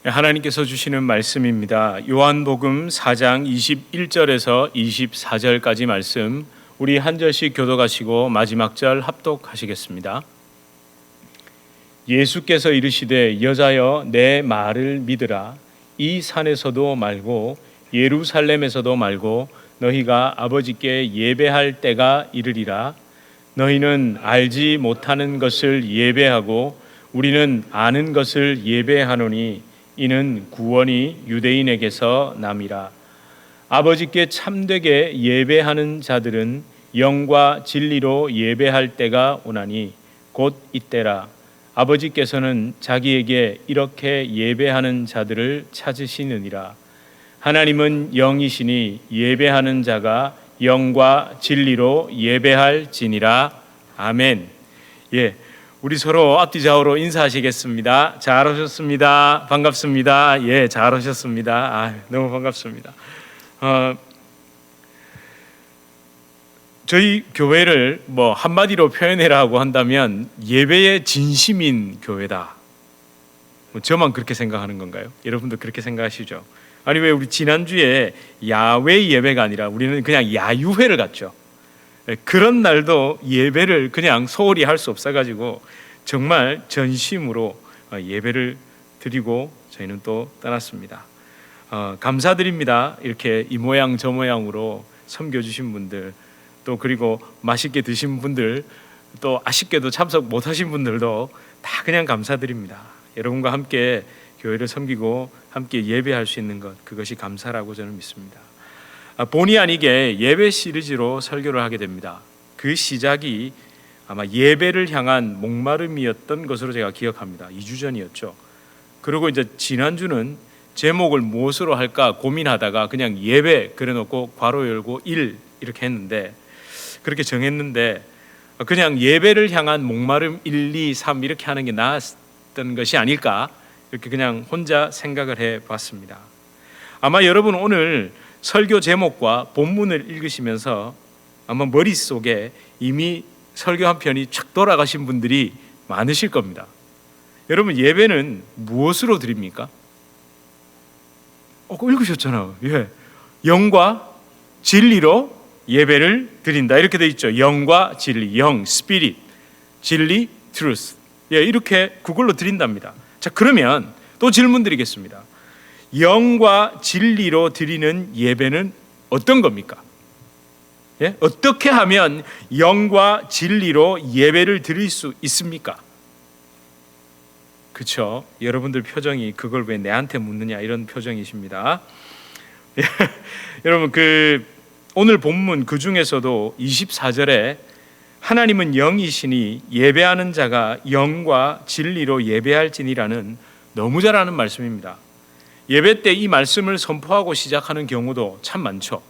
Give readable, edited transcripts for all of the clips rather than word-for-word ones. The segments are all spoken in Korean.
하나님께서 주시는 말씀입니다. 요한복음 4장 21절에서 24절까지 말씀, 우리 한 절씩 교독하시고 마지막 절 합독하시겠습니다. 예수께서 이르시되 여자여 내 말을 믿으라. 이 산에서도 말고 예루살렘에서도 말고 너희가 아버지께 예배할 때가 이르리라. 너희는 알지 못하는 것을 예배하고 우리는 아는 것을 예배하노니 이는 구원이 유대인에게서 남이라. 아버지께 참되게 예배하는 자들은 영과 진리로 예배할 때가 오나니 곧 이때라. 아버지께서는 자기에게 이렇게 예배하는 자들을 찾으시느니라. 하나님은 영이시니 예배하는 자가 영과 진리로 예배할지니라. 아멘. 우리 서로 앞뒤 좌우로 인사하시겠습니다. 잘 오셨습니다. 반갑습니다. 잘 오셨습니다. 너무 반갑습니다. 저희 교회를 한마디로 표현해라고 한다면 예배의 진심인 교회다. 저만 그렇게 생각하는 건가요? 여러분도 그렇게 생각하시죠? 아니, 왜 우리 지난주에 야외 예배가 아니라 우리는 그냥 야유회를 갔죠. 그런 날도 예배를 그냥 소홀히 할 수 없어가지고 정말 전심으로 예배를 드리고 저희는 또 떠났습니다. 감사드립니다. 이렇게 이 모양 저 모양으로 섬겨주신 분들, 또 그리고 맛있게 드신 분들, 또 아쉽게도 참석 못하신 분들도 다 그냥 감사드립니다. 여러분과 함께 교회를 섬기고 함께 예배할 수 있는 것, 그것이 감사라고 저는 믿습니다. 본의 아니게 예배 시리즈로 설교를 하게 됩니다. 그 시작이 아마 예배를 향한 목마름이었던 것으로 제가 기억합니다. 2주 전이었죠. 그리고 이제 지난주는 제목을 무엇으로 할까 고민하다가 그냥 예배 그려놓고 괄호 열고 1 이렇게 했는데, 그렇게 정했는데 그냥 예배를 향한 목마름 1, 2, 3 이렇게 하는 게 나았던 것이 아닐까, 이렇게 그냥 혼자 생각을 해봤습니다. 아마 여러분 오늘 설교 제목과 본문을 읽으시면서 아마 머릿속에 이미 설교 한 편이 쫙 돌아가신 분들이 많으실 겁니다. 여러분, 예배는 무엇으로 드립니까? 그거 읽으셨잖아요. 영과 진리로 예배를 드린다, 이렇게 돼 있죠. 영과 진리, 영, 스피릿, 진리, 트루스, 이렇게 그걸로 드린답니다. 자, 그러면 또 질문 드리겠습니다. 영과 진리로 드리는 예배는 어떤 겁니까? 어떻게 하면 영과 진리로 예배를 드릴 수 있습니까? 그렇죠? 여러분들 표정이 그걸 왜 내한테 묻느냐 이런 표정이십니다. 여러분, 오늘 본문 그 중에서도 24절에 하나님은 영이시니 예배하는 자가 영과 진리로 예배할지니라는 너무 잘 아는 말씀입니다. 예배 때 이 말씀을 선포하고 시작하는 경우도 참 많죠.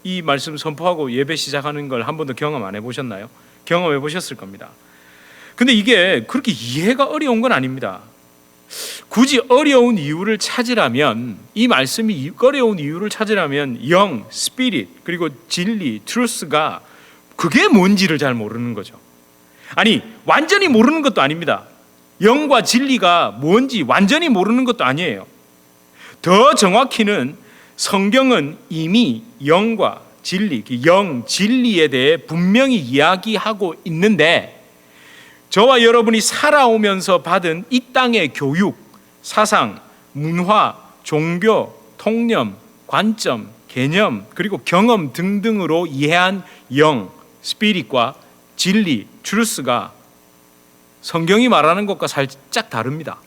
이 말씀 선포하고 예배 시작하는 걸 한 번도 경험 안 해보셨나요? 경험해 보셨을 겁니다. 근데 이게 그렇게 이해가 어려운 건 아닙니다. 굳이 어려운 이유를 찾으라면, 이 말씀이 어려운 이유를 찾으라면 영, 스피릿, 그리고 진리, 트루스가 그게 뭔지를 잘 모르는 거죠. 아니, 완전히 모르는 것도 아닙니다. 영과 진리가 뭔지 완전히 모르는 것도 아니에요. 더 정확히는 성경은 이미 영과 진리, 영, 진리에 대해 분명히 이야기하고 있는데, 저와 여러분이 살아오면서 받은 이 땅의 교육, 사상, 문화, 종교, 통념, 관점, 개념, 그리고 경험 등등으로 이해한 영, 스피릿과 진리, 트루스가 성경이 말하는 것과 살짝 다릅니다.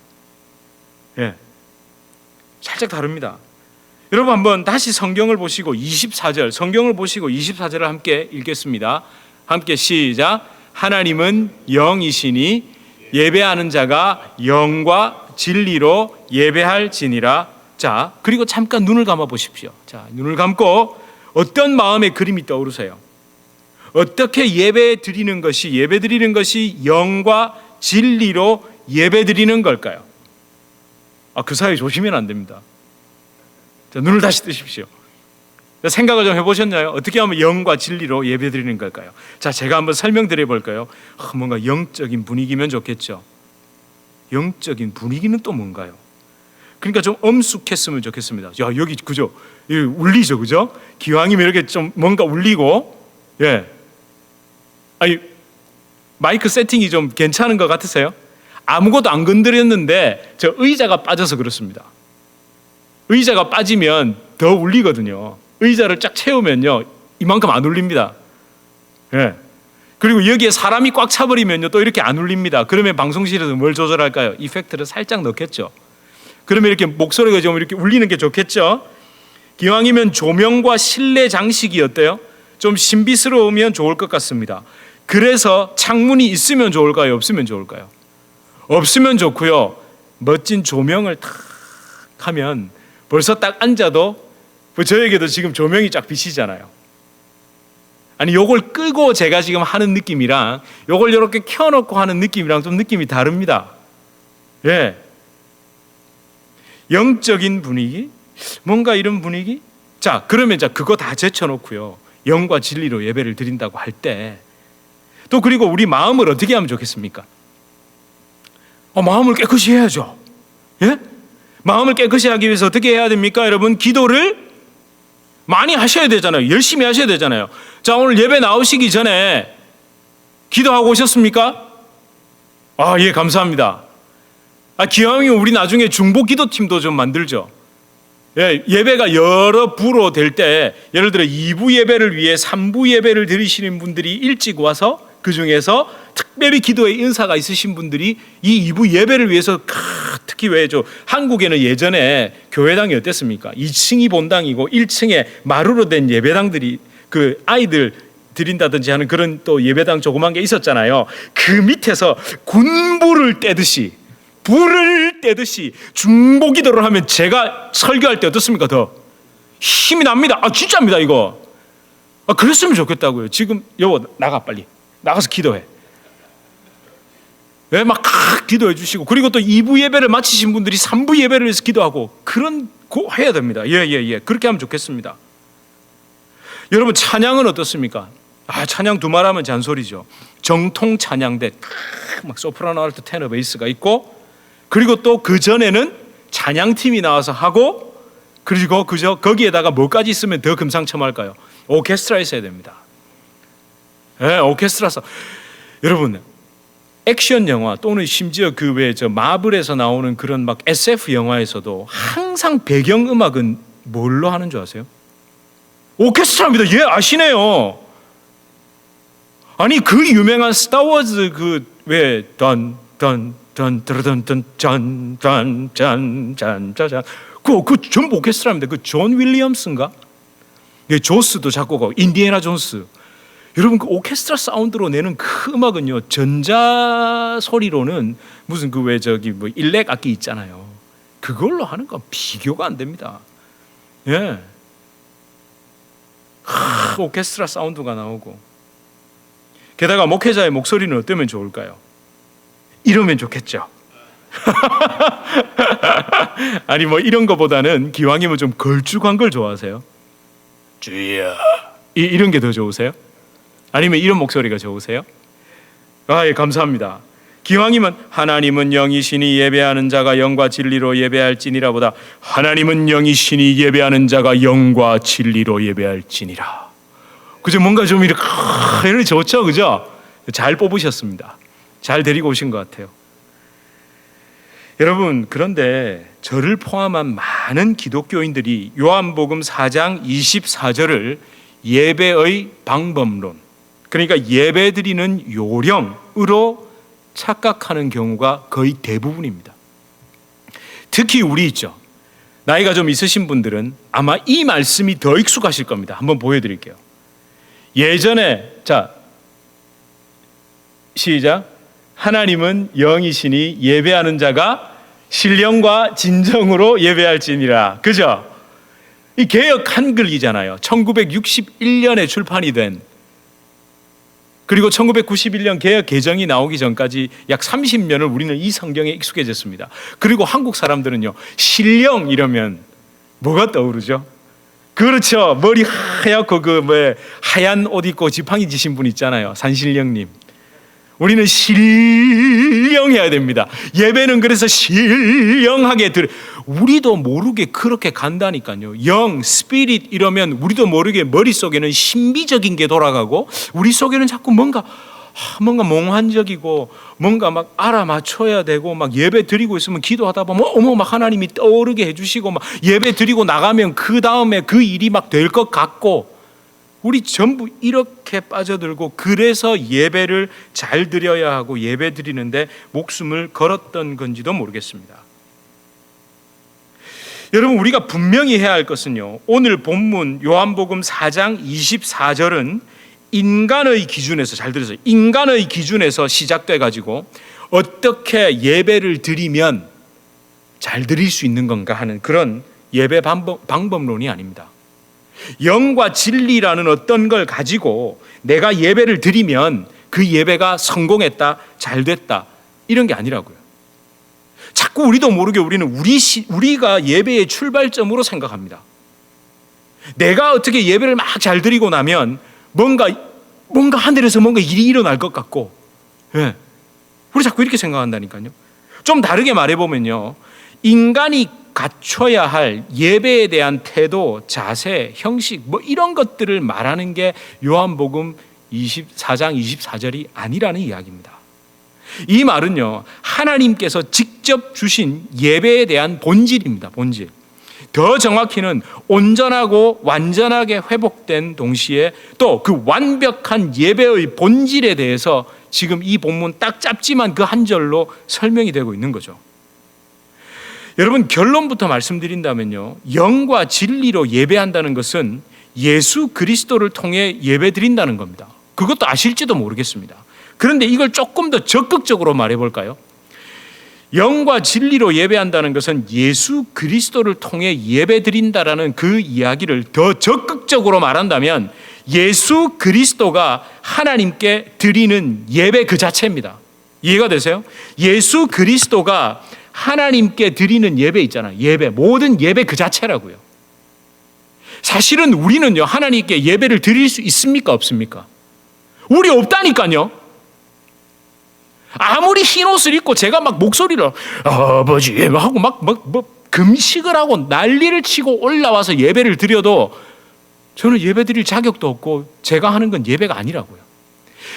살짝 다릅니다. 여러분, 한번 다시 성경을 보시고 24절을 함께 읽겠습니다. 함께 시작. 하나님은 영이시니 예배하는 자가 영과 진리로 예배할지니라. 자, 그리고 잠깐 눈을 감아 보십시오. 자, 눈을 감고 어떤 마음의 그림이 떠오르세요? 어떻게 예배 드리는 것이 영과 진리로 예배 드리는 걸까요? 그 사이 조심하면 안 됩니다. 자, 눈을 다시 뜨십시오. 생각을 좀 해보셨나요? 어떻게 하면 영과 진리로 예배 드리는 걸까요? 자, 제가 한번 설명드려 볼까요? 뭔가 영적인 분위기면 좋겠죠. 영적인 분위기는 또 뭔가요? 그러니까 좀 엄숙했으면 좋겠습니다. 야, 여기 그죠? 울리죠, 그죠? 기왕이면 이렇게 좀 뭔가 울리고, 예. 아니, 마이크 세팅이 좀 괜찮은 것 같으세요? 아무것도 안 건드렸는데 저 의자가 빠져서 그렇습니다. 의자가 빠지면 더 울리거든요. 의자를 쫙 채우면요, 이만큼 안 울립니다. 예. 그리고 여기에 사람이 꽉 차버리면요, 또 이렇게 안 울립니다. 그러면 방송실에서 뭘 조절할까요? 이펙트를 살짝 넣겠죠. 그러면 이렇게 목소리가 좀 이렇게 울리는 게 좋겠죠. 기왕이면 조명과 실내 장식이 어때요? 좀 신비스러우면 좋을 것 같습니다. 그래서 창문이 있으면 좋을까요? 없으면 좋을까요? 없으면 좋고요. 멋진 조명을 탁 하면 벌써 딱 앉아도, 저에게도 지금 조명이 쫙 비치잖아요. 아니, 요걸 끄고 제가 지금 하는 느낌이랑 요걸 이렇게 켜놓고 하는 느낌이랑 좀 느낌이 다릅니다. 예. 영적인 분위기? 뭔가 이런 분위기? 자, 그러면 그거 다 제쳐놓고요, 영과 진리로 예배를 드린다고 할 때, 또 그리고 우리 마음을 어떻게 하면 좋겠습니까? 마음을 깨끗이 해야죠. 예? 마음을 깨끗이 하기 위해서 어떻게 해야 됩니까? 여러분, 기도를 많이 하셔야 되잖아요. 열심히 하셔야 되잖아요. 자, 오늘 예배 나오시기 전에 기도하고 오셨습니까? 예, 감사합니다. 기왕이면 우리 나중에 중보 기도팀도 좀 만들죠. 예, 예배가 여러 부로 될 때, 예를 들어 2부 예배를 위해 3부 예배를 드리시는 분들이 일찍 와서 그 중에서 특별히 기도의 은사가 있으신 분들이 이 2부 예배를 위해서, 특히 한국에는 예전에 교회당이 어땠습니까? 2층이 본당이고 1층에 마루로 된 예배당들이, 그 아이들 드린다든지 하는 그런 또 예배당 조그만 게 있었잖아요. 그 밑에서 군불을 떼듯이, 불을 떼듯이 중보 기도를 하면 제가 설교할 때 어떻습니까? 더 힘이 납니다. 진짜입니다, 이거. 그랬으면 좋겠다고요. 지금 여보, 나가, 빨리 나가서 기도해. 네, 막 기도해 주시고, 그리고 또 2부 예배를 마치신 분들이 3부 예배를 위해서 기도하고, 그런 거 해야 됩니다. 예. 그렇게 하면 좋겠습니다. 여러분, 찬양은 어떻습니까? 찬양 두말하면 잔소리죠. 정통 찬양대, 막 소프라노, 알토, 테너, 베이스가 있고, 그리고 또 그 전에는 찬양팀이 나와서 하고, 그리고 거기에다가 뭐까지 있으면 더 금상첨화할까요? 오케스트라 있어야 됩니다. 네, 오케스트라서. 여러분, 액션 영화 또는 심지어 그 외에 마블에서 나오는 그런 막 SF 영화에서도 항상 배경 음악은 뭘로 하는 줄 아세요? 오케스트라입니다. 예, 아시네요. 아니, 그 유명한 스타워즈 왜 짠짠짠짠짠짠짠 그 전부 오케스트라입니다. 그 존 윌리엄스인가? 조스도 작곡하고, 인디애나 존스. 여러분, 그 오케스트라 사운드로 내는 그 음악은요, 전자 소리로는 무슨 일렉 악기 있잖아요. 그걸로 하는 건 비교가 안 됩니다. 예. 오케스트라 사운드가 나오고, 게다가 목회자의 목소리는 어떠면 좋을까요? 이러면 좋겠죠. 아니, 이런 거보다는 기왕이면 좀 걸쭉한 걸 좋아하세요? 주여, 이런 게 더 좋으세요? 아니면 이런 목소리가 좋으세요? 예, 감사합니다. 기왕이면 하나님은 영이시니 예배하는 자가 영과 진리로 예배할지니라 보다 하나님은 영이시니 예배하는 자가 영과 진리로 예배할지니라. 그죠? 뭔가 좀 이렇게 좋죠, 그죠? 잘 뽑으셨습니다. 잘 데리고 오신 것 같아요. 여러분, 그런데 저를 포함한 많은 기독교인들이 요한복음 4장 24절을 예배의 방법론, 그러니까 예배드리는 요령으로 착각하는 경우가 거의 대부분입니다. 특히 우리 있죠. 나이가 좀 있으신 분들은 아마 이 말씀이 더 익숙하실 겁니다. 한번 보여드릴게요. 예전에, 시작. 하나님은 영이시니 예배하는 자가 신령과 진정으로 예배할지니라. 그죠? 이 개역 한글이잖아요. 1961년에 출판이 된, 그리고 1991년 개역 개정이 나오기 전까지 약 30년을 우리는 이 성경에 익숙해졌습니다. 그리고 한국 사람들은요, 신령 이러면 뭐가 떠오르죠? 그렇죠. 머리 하얗고 하얀 옷 입고 지팡이 지신 분 있잖아요. 산신령님. 우리는 신령 신령해야 됩니다. 예배는 그래서 신령하게 우리도 모르게 그렇게 간다니까요. 영, 스피릿 이러면 우리도 모르게 머릿속에는 신비적인 게 돌아가고 우리 속에는 자꾸 뭔가 몽환적이고 뭔가 막 알아맞혀야 되고 막 예배 드리고 있으면 기도하다 보면 어머 막 하나님이 떠오르게 해주시고 막 예배 드리고 나가면 그 다음에 그 일이 막 될 것 같고 우리 전부 이렇게 빠져들고 그래서 예배를 잘 드려야 하고 예배 드리는데 목숨을 걸었던 건지도 모르겠습니다. 여러분 우리가 분명히 해야 할 것은요, 오늘 본문 요한복음 4장 24절은 인간의 기준에서, 잘 들으세요, 인간의 기준에서 시작돼 가지고 어떻게 예배를 드리면 잘 드릴 수 있는 건가 하는 그런 예배 방법론이 아닙니다. 영과 진리라는 어떤 걸 가지고 내가 예배를 드리면 그 예배가 성공했다, 잘 됐다, 이런 게 아니라고요. 자꾸 우리도 모르게 우리는 우리가 예배의 출발점으로 생각합니다. 내가 어떻게 예배를 막 잘 드리고 나면 뭔가 하늘에서 뭔가 일이 일어날 것 같고, 예. 우리 자꾸 이렇게 생각한다니까요. 좀 다르게 말해보면요, 인간이 갖춰야 할 예배에 대한 태도, 자세, 형식 뭐 이런 것들을 말하는 게 요한복음 24장 24절이 아니라는 이야기입니다. 이 말은요, 하나님께서 직접 주신 예배에 대한 본질입니다. 본질. 더 정확히는 온전하고 완전하게 회복된 동시에 또 그 완벽한 예배의 본질에 대해서 지금 이 본문 딱 짧지만 그 한 절로 설명이 되고 있는 거죠. 여러분 결론부터 말씀드린다면요, 영과 진리로 예배한다는 것은 예수 그리스도를 통해 예배드린다는 겁니다. 그것도 아실지도 모르겠습니다. 그런데 이걸 조금 더 적극적으로 말해볼까요? 영과 진리로 예배한다는 것은 예수 그리스도를 통해 예배드린다라는 그 이야기를 더 적극적으로 말한다면 예수 그리스도가 하나님께 드리는 예배 그 자체입니다. 이해가 되세요? 예수 그리스도가 하나님께 드리는 예배 있잖아요. 예배, 모든 예배 그 자체라고요. 사실은 우리는요, 하나님께 예배를 드릴 수 있습니까? 없습니까? 우리 없다니까요. 아무리 흰 옷을 입고 제가 막 목소리를 아버지 하고 막 금식을 하고 난리를 치고 올라와서 예배를 드려도 저는 예배 드릴 자격도 없고 제가 하는 건 예배가 아니라고요.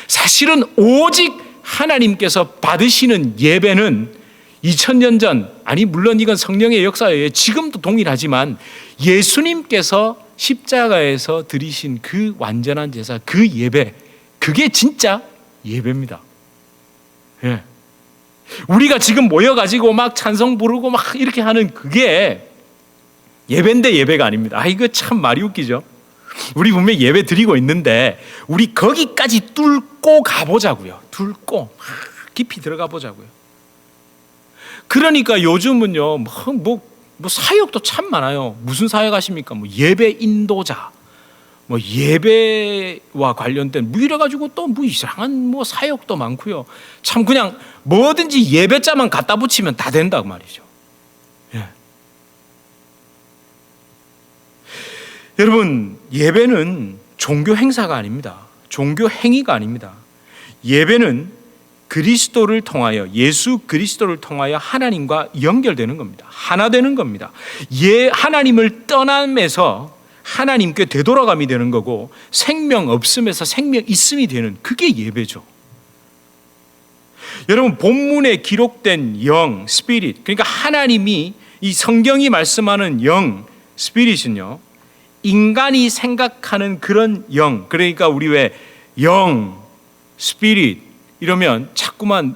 사실은 오직 하나님께서 받으시는 예배는 2000년 전, 아니 물론 이건 성령의 역사예요. 지금도 동일하지만 예수님께서 십자가에서 드리신 그 완전한 제사, 그 예배, 그게 진짜 예배입니다. 예. 우리가 지금 모여가지고 막 찬송 부르고 막 이렇게 하는 그게 예배인데 예배가 아닙니다. 이거 참 말이 웃기죠. 우리 분명히 예배 드리고 있는데 우리 거기까지 뚫고 가보자고요. 뚫고 깊이 들어가 보자고요. 그러니까 요즘은요, 뭐 사역도 참 많아요. 무슨 사역 하십니까? 뭐 예배 인도자, 뭐 예배와 관련된 뭐 이래가지고 또 뭐 이상한 뭐 사역도 많고요. 참 그냥 뭐든지 예배자만 갖다 붙이면 다 된다고 말이죠. 예. 여러분, 예배는 종교 행사가 아닙니다. 종교 행위가 아닙니다. 예배는 그리스도를 통하여, 예수 그리스도를 통하여 하나님과 연결되는 겁니다. 하나 되는 겁니다. 하나님을 떠남에서 하나님께 되돌아감이 되는 거고, 생명 없음에서 생명 있음이 되는, 그게 예배죠. 여러분, 본문에 기록된 영, 스피릿, 그러니까 하나님이, 이 성경이 말씀하는 영, 스피릿은요, 인간이 생각하는 그런 영, 그러니까 우리 왜 영, 스피릿 이러면 자꾸만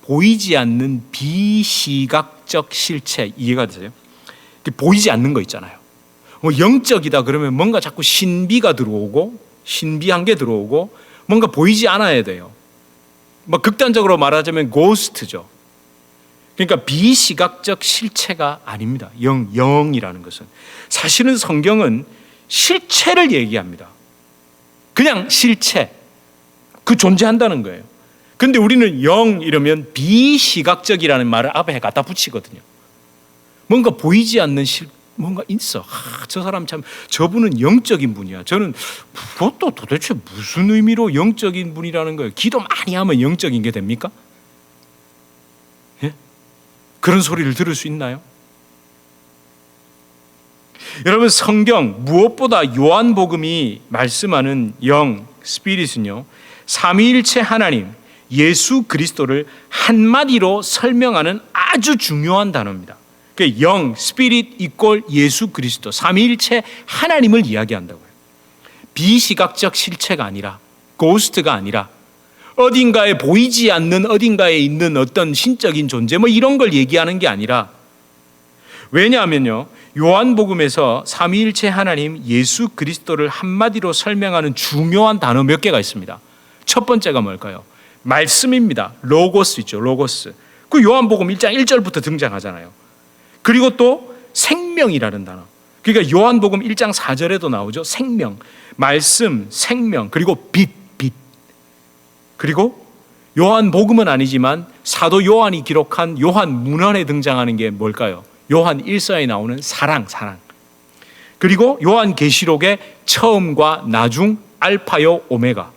보이지 않는 비시각적 실체, 이해가 되세요? 보이지 않는 거 있잖아요. 뭐 영적이다 그러면 뭔가 자꾸 신비가 들어오고, 신비한 게 들어오고, 뭔가 보이지 않아야 돼요. 뭐 극단적으로 말하자면 고스트죠. 그러니까 비시각적 실체가 아닙니다. 영이라는 것은. 사실은 성경은 실체를 얘기합니다. 그냥 실체, 그 존재한다는 거예요. 근데 우리는 영 이러면 비시각적이라는 말을 앞에 갖다 붙이거든요. 뭔가 보이지 않는 뭔가 있어. 저 사람 참, 저분은 영적인 분이야. 저는 그것도 도대체 무슨 의미로 영적인 분이라는 거예요? 기도 많이 하면 영적인 게 됩니까? 그런 소리를 들을 수 있나요? 여러분, 성경 무엇보다 요한복음이 말씀하는 영, 스피릿은요, 삼위일체 하나님 예수 그리스도를 한마디로 설명하는 아주 중요한 단어입니다. 그 영, 스피릿 이꼴 예수 그리스도, 삼위일체 하나님을 이야기한다고요. 비시각적 실체가 아니라, 고스트가 아니라, 어딘가에 보이지 않는 어딘가에 있는 어떤 신적인 존재 뭐 이런 걸 얘기하는 게 아니라, 왜냐하면요, 요한복음에서 삼위일체 하나님 예수 그리스도를 한마디로 설명하는 중요한 단어 몇 개가 있습니다. 첫 번째가 뭘까요? 말씀입니다. 로고스죠. 로고스. 그 요한복음 1장 1절부터 등장하잖아요. 그리고 또 생명이라는 단어. 그러니까 요한복음 1장 4절에도 나오죠. 생명, 말씀, 생명, 그리고 빛. 그리고 요한복음은 아니지만 사도 요한이 기록한 요한 문헌에 등장하는 게 뭘까요? 요한 1서에 나오는 사랑. 그리고 요한 계시록의 처음과 나중, 알파요 오메가.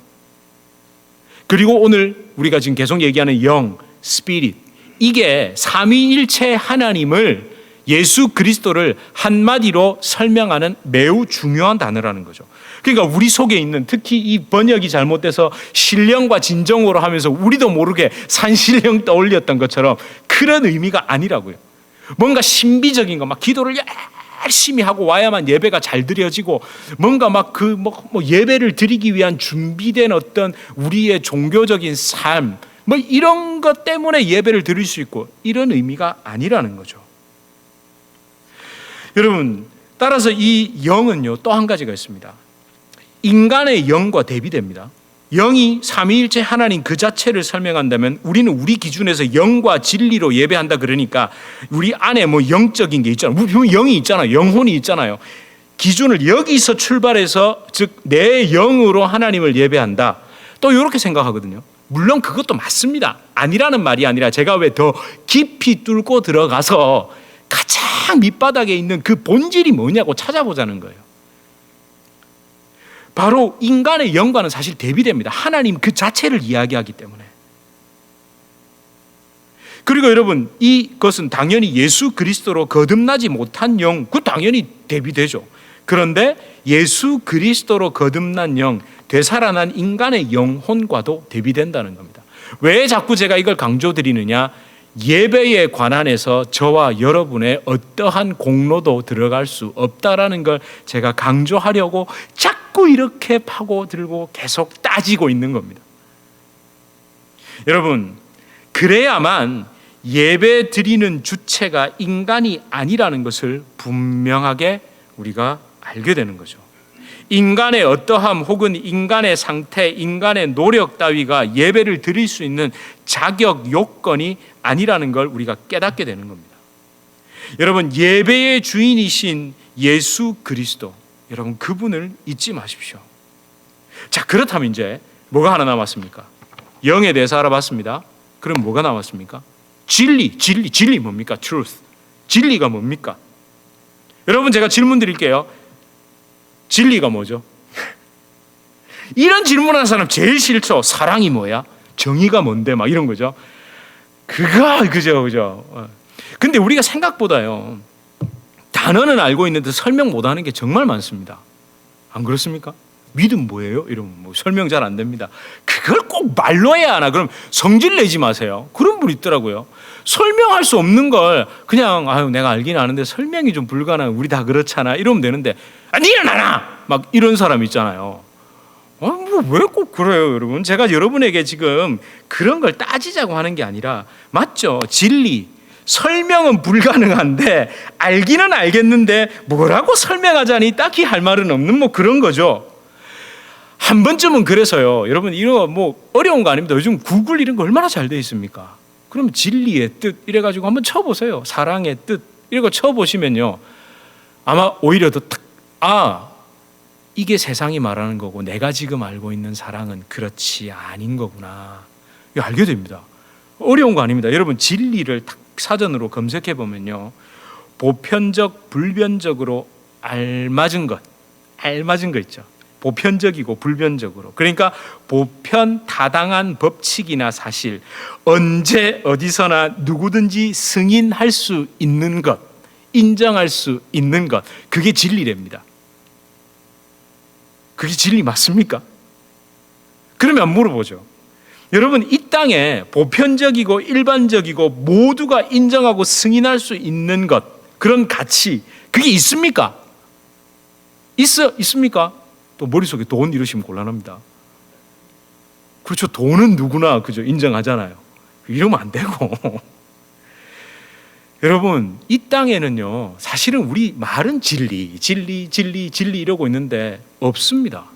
그리고 오늘 우리가 지금 계속 얘기하는 영, 스피릿. 이게 삼위일체 하나님을, 예수 그리스도를 한마디로 설명하는 매우 중요한 단어라는 거죠. 그러니까 우리 속에 있는, 특히 이 번역이 잘못돼서 신령과 진정으로 하면서 우리도 모르게 산신령 떠올렸던 것처럼 그런 의미가 아니라고요. 뭔가 신비적인 거, 막 기도를 열심히 하고 와야만 예배가 잘 드려지고, 뭔가 막 예배를 드리기 위한 준비된 어떤 우리의 종교적인 삶, 뭐 이런 것 때문에 예배를 드릴 수 있고, 이런 의미가 아니라는 거죠. 여러분, 따라서 이 영은요, 또 한 가지가 있습니다. 인간의 영과 대비됩니다. 영이 삼위일체 하나님 그 자체를 설명한다면 우리는 우리 기준에서 영과 진리로 예배한다 그러니까 우리 안에 뭐 영적인 게 있잖아요. 우리 영이 있잖아요. 영혼이 있잖아요. 기준을 여기서 출발해서, 즉 내 영으로 하나님을 예배한다. 또 이렇게 생각하거든요. 물론 그것도 맞습니다. 아니라는 말이 아니라 제가 왜 더 깊이 뚫고 들어가서 가장 밑바닥에 있는 그 본질이 뭐냐고 찾아보자는 거예요. 바로 인간의 영과는 사실 대비됩니다. 하나님 그 자체를 이야기하기 때문에. 그리고 여러분, 이것은 당연히 예수 그리스도로 거듭나지 못한 영, 그 당연히 대비되죠. 그런데 예수 그리스도로 거듭난 영, 되살아난 인간의 영혼과도 대비된다는 겁니다. 왜 자꾸 제가 이걸 강조드리느냐? 예배에 관한해서 저와 여러분의 어떠한 공로도 들어갈 수 없다라는 걸 제가 강조하려고 자꾸 이렇게 파고들고 계속 따지고 있는 겁니다. 여러분, 그래야만 예배 드리는 주체가 인간이 아니라는 것을 분명하게 우리가 알게 되는 거죠. 인간의 어떠함 혹은 인간의 상태, 인간의 노력 따위가 예배를 드릴 수 있는 자격 요건이 아니라는 걸 우리가 깨닫게 되는 겁니다. 여러분, 예배의 주인이신 예수 그리스도, 여러분 그분을 잊지 마십시오. 자, 그렇다면 이제 뭐가 하나 남았습니까? 영에 대해서 알아봤습니다. 그럼 뭐가 남았습니까? 진리 뭡니까? truth. 진리가 뭡니까? 여러분, 제가 질문 드릴게요. 진리가 뭐죠? 이런 질문하는 사람 제일 싫죠. 사랑이 뭐야? 정의가 뭔데? 막 이런 거죠. 그죠. 근데 우리가 생각보다요, 단어는 알고 있는데 설명 못하는 게 정말 많습니다. 안 그렇습니까? 믿음 뭐예요? 이러면 뭐 설명 잘 안 됩니다. 그걸 꼭 말로 해야 하나? 그럼 성질 내지 마세요. 그런 분 있더라고요. 설명할 수 없는 걸 그냥 내가 알긴 아는데 설명이 좀 불가능해. 우리 다 그렇잖아. 이러면 되는데 니는 알아! 막 이런 사람 있잖아요. 왜 꼭 그래요, 여러분? 제가 여러분에게 지금 그런 걸 따지자고 하는 게 아니라, 맞죠? 진리, 설명은 불가능한데 알기는 알겠는데 뭐라고 설명하자니 딱히 할 말은 없는 뭐 그런 거죠. 한 번쯤은 그래서요, 여러분 이거 뭐 어려운 거 아닙니다. 요즘 구글 이런 거 얼마나 잘 돼 있습니까? 그럼 진리의 뜻 이래가지고 한번 쳐보세요. 사랑의 뜻 이거 쳐보시면요, 아마 오히려 더 이게 세상이 말하는 거고 내가 지금 알고 있는 사랑은 그렇지 아닌 거구나, 이거 알게 됩니다. 어려운 거 아닙니다. 여러분, 진리를 딱 사전으로 검색해 보면요, 보편적, 불변적으로 알맞은 것 있죠. 보편적이고 불변적으로, 그러니까 보편 타당한 법칙이나 사실, 언제 어디서나 누구든지 승인할 수 있는 것, 인정할 수 있는 것, 그게 진리랍니다. 그게 진리 맞습니까? 그러면 물어보죠. 여러분, 이 땅에 보편적이고 일반적이고 모두가 인정하고 승인할 수 있는 것, 그런 가치, 그게 있습니까? 있습니까? 또 머릿속에 돈 이러시면 곤란합니다. 그렇죠. 돈은 누구나 그죠, 인정하잖아요. 이러면 안 되고. 여러분, 이 땅에는요, 사실은 우리 말은 진리 이러고 있는데 없습니다.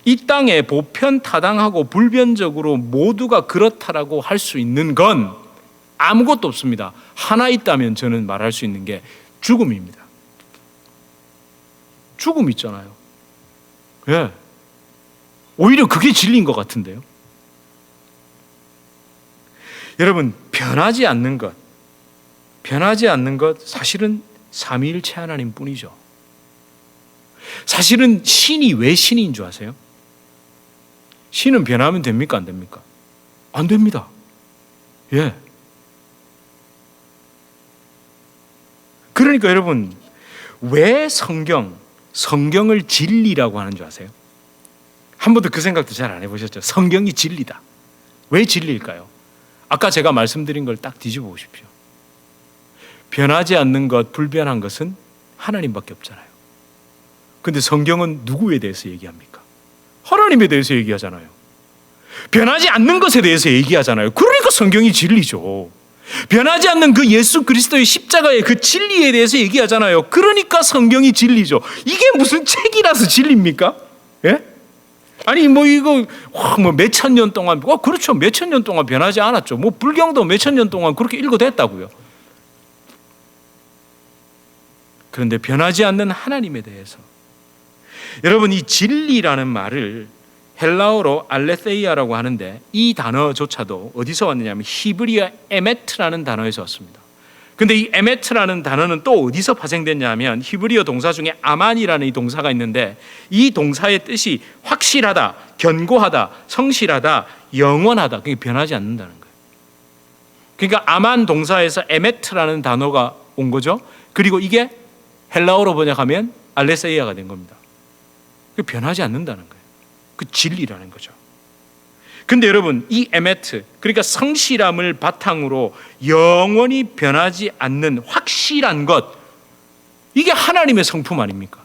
이 땅에 보편 타당하고 불변적으로 모두가 그렇다라고 할 수 있는 건 아무것도 없습니다. 하나 있다면 저는 말할 수 있는 게 죽음입니다. 죽음 있잖아요. 예. 오히려 그게 진리인 것 같은데요. 여러분, 변하지 않는 것 사실은 삼위일체 하나님 뿐이죠. 사실은 신이 왜 신인 줄 아세요? 신은 변하면 됩니까? 안 됩니까? 안 됩니다. 예. 그러니까 여러분, 왜 성경을 진리라고 하는 줄 아세요? 한 번도 그 생각도 잘 안 해보셨죠? 성경이 진리다. 왜 진리일까요? 아까 제가 말씀드린 걸 딱 뒤집어 보십시오. 변하지 않는 것, 불변한 것은 하나님밖에 없잖아요. 근데 성경은 누구에 대해서 얘기합니까? 하나님에 대해서 얘기하잖아요. 변하지 않는 것에 대해서 얘기하잖아요. 그러니까 성경이 진리죠. 변하지 않는 그 예수 그리스도의 십자가의 그 진리에 대해서 얘기하잖아요. 그러니까 성경이 진리죠. 이게 무슨 책이라서 진리입니까? 예? 아니 이거 몇천 년 동안, 그렇죠, 몇천 년 동안 변하지 않았죠. 불경도 몇천 년 동안 그렇게 읽어댔다고요. 그런데 변하지 않는 하나님에 대해서, 여러분, 이 진리라는 말을 헬라어로 알레세이아라고 하는데, 이 단어조차도 어디서 왔느냐면 히브리어 에메트라는 단어에서 왔습니다. 근데 이 에메트라는 단어는 또 어디서 파생됐냐면 히브리어 동사 중에 아만이라는 이 동사가 있는데, 이 동사의 뜻이 확실하다, 견고하다, 성실하다, 영원하다, 그게 변하지 않는다는 거예요. 그러니까 아만 동사에서 에메트라는 단어가 온 거죠. 그리고 이게 헬라어로 번역하면 알레세이아가 된 겁니다. 그게 변하지 않는다는 거예요. 그 진리라는 거죠. 근데 여러분, 이 에메트, 그러니까 성실함을 바탕으로 영원히 변하지 않는 확실한 것, 이게 하나님의 성품 아닙니까?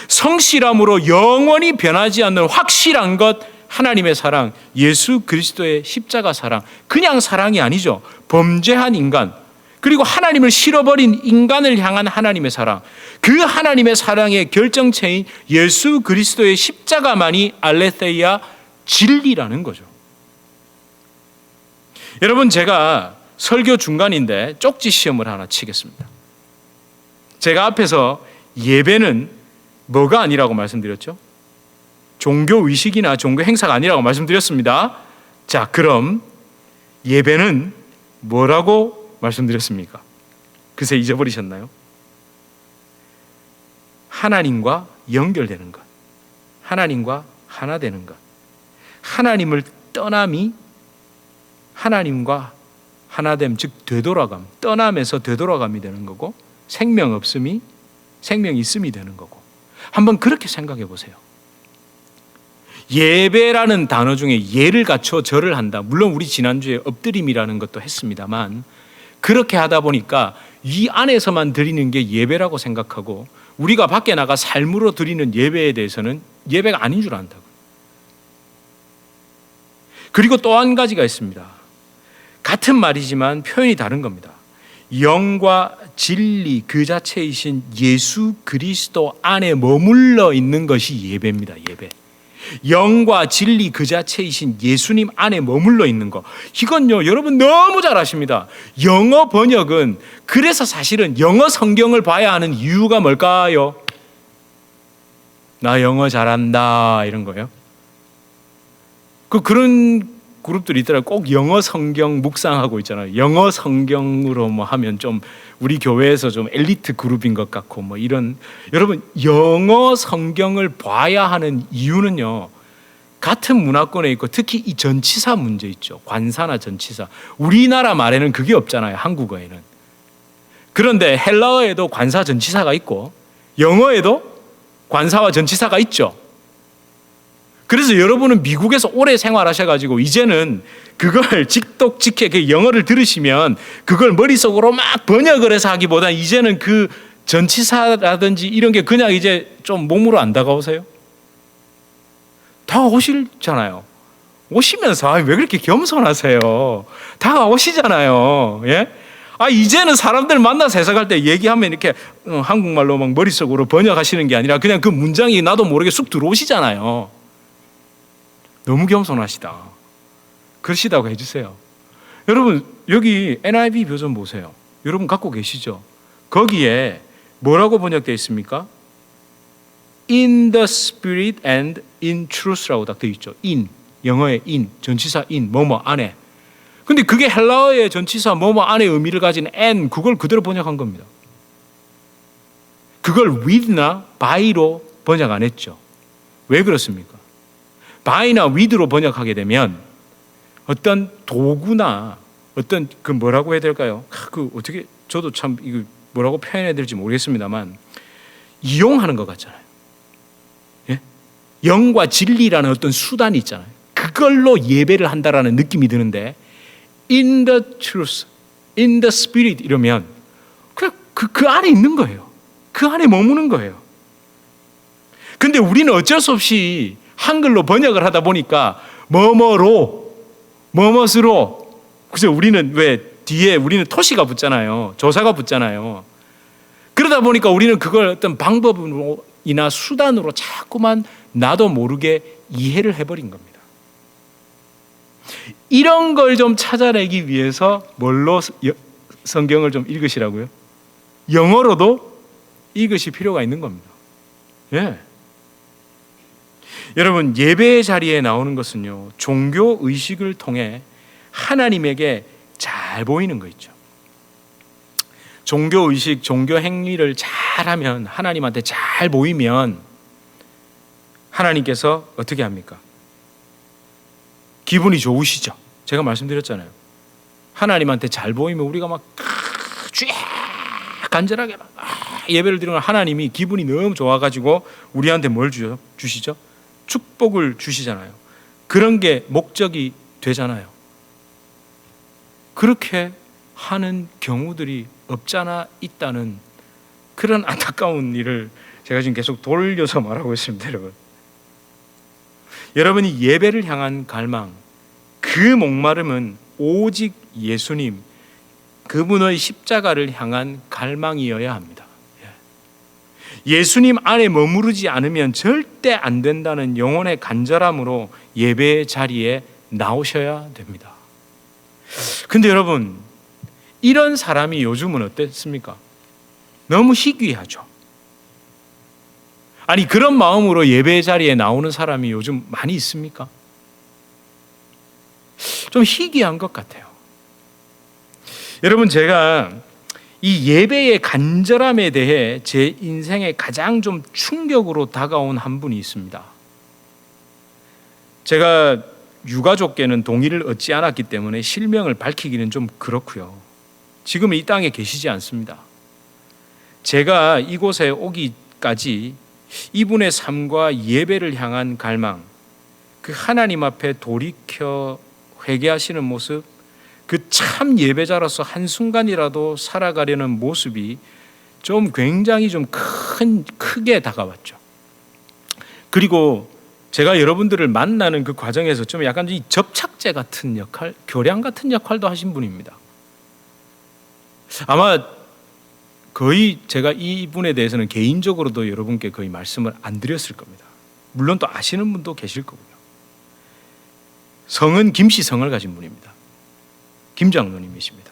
성실함으로 영원히 변하지 않는 확실한 것, 하나님의 사랑, 예수 그리스도의 십자가 사랑, 그냥 사랑이 아니죠. 범죄한 인간, 그리고 하나님을 실어버린 인간을 향한 하나님의 사랑, 그 하나님의 사랑의 결정체인 예수 그리스도의 십자가만이 알레세이아 진리라는 거죠. 여러분, 제가 설교 중간인데 쪽지 시험을 하나 치겠습니다. 제가 앞에서 예배는 뭐가 아니라고 말씀드렸죠? 종교 의식이나 종교 행사가 아니라고 말씀드렸습니다. 자, 그럼 예배는 뭐라고 말씀드렸습니까? 그새 잊어버리셨나요? 하나님과 연결되는 것, 하나님과 하나 되는 것, 하나님을 떠남이 하나님과 하나됨, 즉 되돌아감, 떠남에서 되돌아감이 되는 거고, 생명 없음이 생명 있음이 되는 거고. 한번 그렇게 생각해 보세요. 예배라는 단어 중에 예를 갖춰 절을 한다. 물론 우리 지난주에 엎드림이라는 것도 했습니다만, 그렇게 하다 보니까 이 안에서만 드리는 게 예배라고 생각하고, 우리가 밖에 나가 삶으로 드리는 예배에 대해서는 예배가 아닌 줄 안다고. 그리고 또 한 가지가 있습니다. 같은 말이지만 표현이 다른 겁니다. 영과 진리 그 자체이신 예수 그리스도 안에 머물러 있는 것이 예배입니다. 예배. 영과 진리 그 자체이신 예수님 안에 머물러 있는 것, 이건요 여러분 너무 잘 아십니다. 영어 번역은, 그래서 사실은 영어 성경을 봐야 하는 이유가 뭘까요? 나 영어 잘한다 이런 거예요. 그런 그룹들이 있더라고요. 꼭 영어 성경 묵상하고 있잖아요. 영어 성경으로 뭐 하면 좀 우리 교회에서 좀 엘리트 그룹인 것 같고 뭐 이런. 여러분, 영어 성경을 봐야 하는 이유는요, 같은 문화권에 있고 특히 이 전치사 문제 있죠. 관사나 전치사. 우리나라 말에는 그게 없잖아요, 한국어에는. 그런데 헬라어에도 관사 전치사가 있고 영어에도 관사와 전치사가 있죠. 그래서 여러분은 미국에서 오래 생활하셔가지고 이제는 그걸 직독직해 그 영어를 들으시면 그걸 머릿속으로 막 번역을 해서 하기보다 이제는 그 전치사라든지 이런 게 그냥 이제 좀 몸으로 안 다가오세요? 다가오시잖아요. 오시면서 왜 그렇게 겸손하세요? 다가오시잖아요. 예? 이제는 사람들 만나서 해석할 때 얘기하면 이렇게 한국말로 막 머릿속으로 번역하시는 게 아니라 그냥 그 문장이 나도 모르게 쑥 들어오시잖아요. 너무 겸손하시다. 그러시다고 해주세요. 여러분, 여기 NIV 버전 보세요. 여러분 갖고 계시죠? 거기에 뭐라고 번역되어 있습니까? In the spirit and in truth라고 딱 되어 있죠. in, 영어의 in, 전치사 in, 뭐뭐 안에. 근데 그게 헬라어의 전치사 뭐뭐 안에 의미를 가진 and, 그걸 그대로 번역한 겁니다. 그걸 with나 by로 번역 안 했죠. 왜 그렇습니까? by나 with로 번역하게 되면 어떤 도구나 어떤 그 뭐라고 해야 될까요? 그 어떻게 저도 참 이거 뭐라고 표현해야 될지 모르겠습니다만 이용하는 것 같잖아요. 예? 영과 진리라는 어떤 수단이 있잖아요. 그걸로 예배를 한다라는 느낌이 드는데 in the truth, in the spirit 이러면 그냥 그 안에 있는 거예요. 그 안에 머무는 거예요. 근데 우리는 어쩔 수 없이 한글로 번역을 하다 보니까 뭐뭐로, 뭐뭇으로. 그래서 우리는 왜 뒤에 우리는 토시가 붙잖아요. 조사가 붙잖아요. 그러다 보니까 우리는 그걸 어떤 방법이나 수단으로 자꾸만 나도 모르게 이해를 해버린 겁니다. 이런 걸 좀 찾아내기 위해서 뭘로 성경을 좀 읽으시라고요? 영어로도 읽으실 필요가 있는 겁니다. 예. 여러분, 예배의 자리에 나오는 것은요, 종교 의식을 통해 하나님에게 잘 보이는 거 있죠. 종교 의식, 종교 행위를 잘하면, 하나님한테 잘 보이면 하나님께서 어떻게 합니까? 기분이 좋으시죠. 제가 말씀드렸잖아요. 하나님한테 잘 보이면 우리가 막 간절하게 막 예배를 드리면 하나님이 기분이 너무 좋아가지고 우리한테 뭘 주시죠? 축복을 주시잖아요. 그런 게 목적이 되잖아요. 그렇게 하는 경우들이 없잖아 있다는 그런 안타까운 일을 제가 지금 계속 돌려서 말하고 있습니다, 여러분. 여러분이 예배를 향한 갈망, 그 목마름은 오직 예수님, 그분의 십자가를 향한 갈망이어야 합니다. 예수님 안에 머무르지 않으면 절대 안 된다는 영혼의 간절함으로 예배의 자리에 나오셔야 됩니다. 근데 여러분, 이런 사람이 요즘은 어땠습니까? 너무 희귀하죠. 아니, 그런 마음으로 예배의 자리에 나오는 사람이 요즘 많이 있습니까? 좀 희귀한 것 같아요. 여러분, 제가 이 예배의 간절함에 대해 제 인생에 가장 좀 충격으로 다가온 한 분이 있습니다. 제가 유가족께는 동의를 얻지 않았기 때문에 실명을 밝히기는 좀 그렇고요. 지금은 이 땅에 계시지 않습니다. 제가 이곳에 오기까지 이분의 삶과 예배를 향한 갈망, 그 하나님 앞에 돌이켜 회개하시는 모습, 그 참 예배자로서 한순간이라도 살아가려는 모습이 좀 굉장히 좀 크게 다가왔죠. 그리고 제가 여러분들을 만나는 그 과정에서 좀 약간 이 접착제 같은 역할, 교량 같은 역할도 하신 분입니다. 아마 거의 제가 이분에 대해서는 개인적으로도 여러분께 거의 말씀을 안 드렸을 겁니다. 물론 또 아시는 분도 계실 거고요. 성은 김씨성을 가진 분입니다. 김장로님이십니다.